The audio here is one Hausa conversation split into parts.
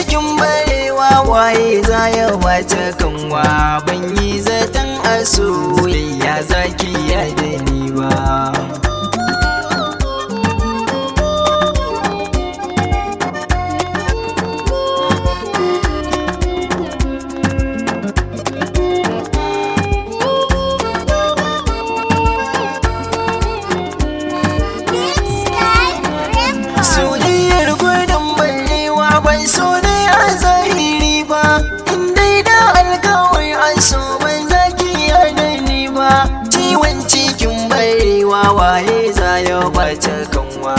cikin barewa waye za ya wata kanwa, ban yi zaton a soyayya zaki yada ni ba. Soyayyar gudun barewa ban so ne a zahiri ba, in dai da alkawai an so ban zaki yarda ni ba. Ciwon cikin barewa waye za ya bata kanwa,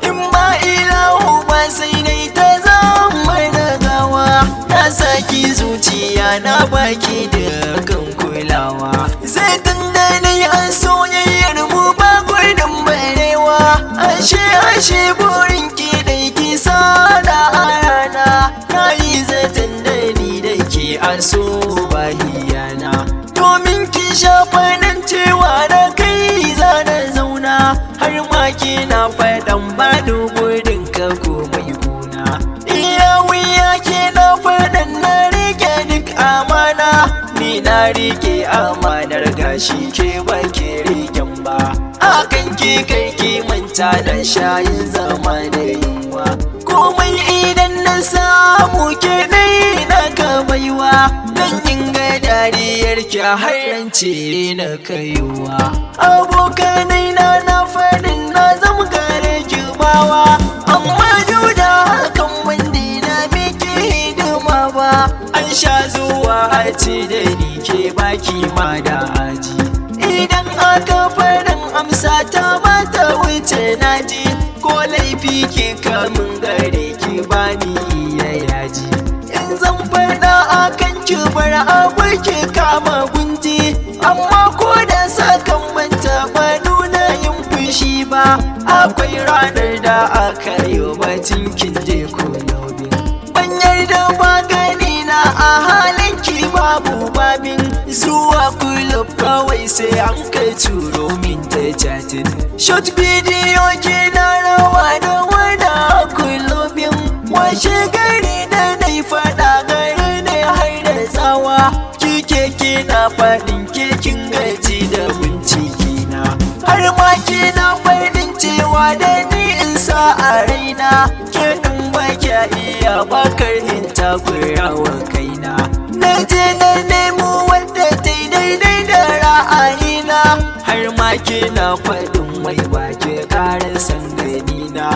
in ba ilahu ba sai dai ta zama da gawa. Na saki zuciya na baki da kan kulawa, zai dandane a soyayyar mu ba gudun barewa. Ashe burin ki dai ki sada a rana, na yi zaton da ni da ke a so ba hiyana. Domin ki shafa nan cewa da kai za na zauna, har ma kina faɗan ba gudun ka komai gona. Iya wuya kina faɗan na rike duk amana, ni na rike amanar gashi ke ba ke riken ba. Akan ki kai ki manta da shayin zama da yunwa, komai idan na samu ke dai na ka baiwa. Dan yin ga dariyar ki harance na kaiwa, abokanai na faɗin na zama gare ki bawa. Amma duda hakan wanda na miki hidima ba, an sha zuwa a ce da ni ke baki ma da aji. Idan aka faɗin amsa ta mata wuce naji, ko laifi ke kamun gare ki bani iya yaji. In zan faɗa akan ki bar abu ki kama gunji, amma ko da sakan manta ba nuna yin fushi ba. Akwai ranar da aka yi batun kin je ko yaubin, ban yarda ba gani na a halin ki babu babin. Zuwa kulub kawai sai an kai turo min ta chatin, short video ke na rawa da wada kulubin. Washe gari da nai faɗa gari ne har da tsawa, kike kina faɗin kekin gaji da bincike na, har ma kina faɗin cewa da ni in sa a raina. Ke ɗin ba kya iya bakar in takurawa kaina, na je na nemo wanda ta yi daidai da ra'ayina, har ma kina faɗin mai ba ke ƙarar san ganina.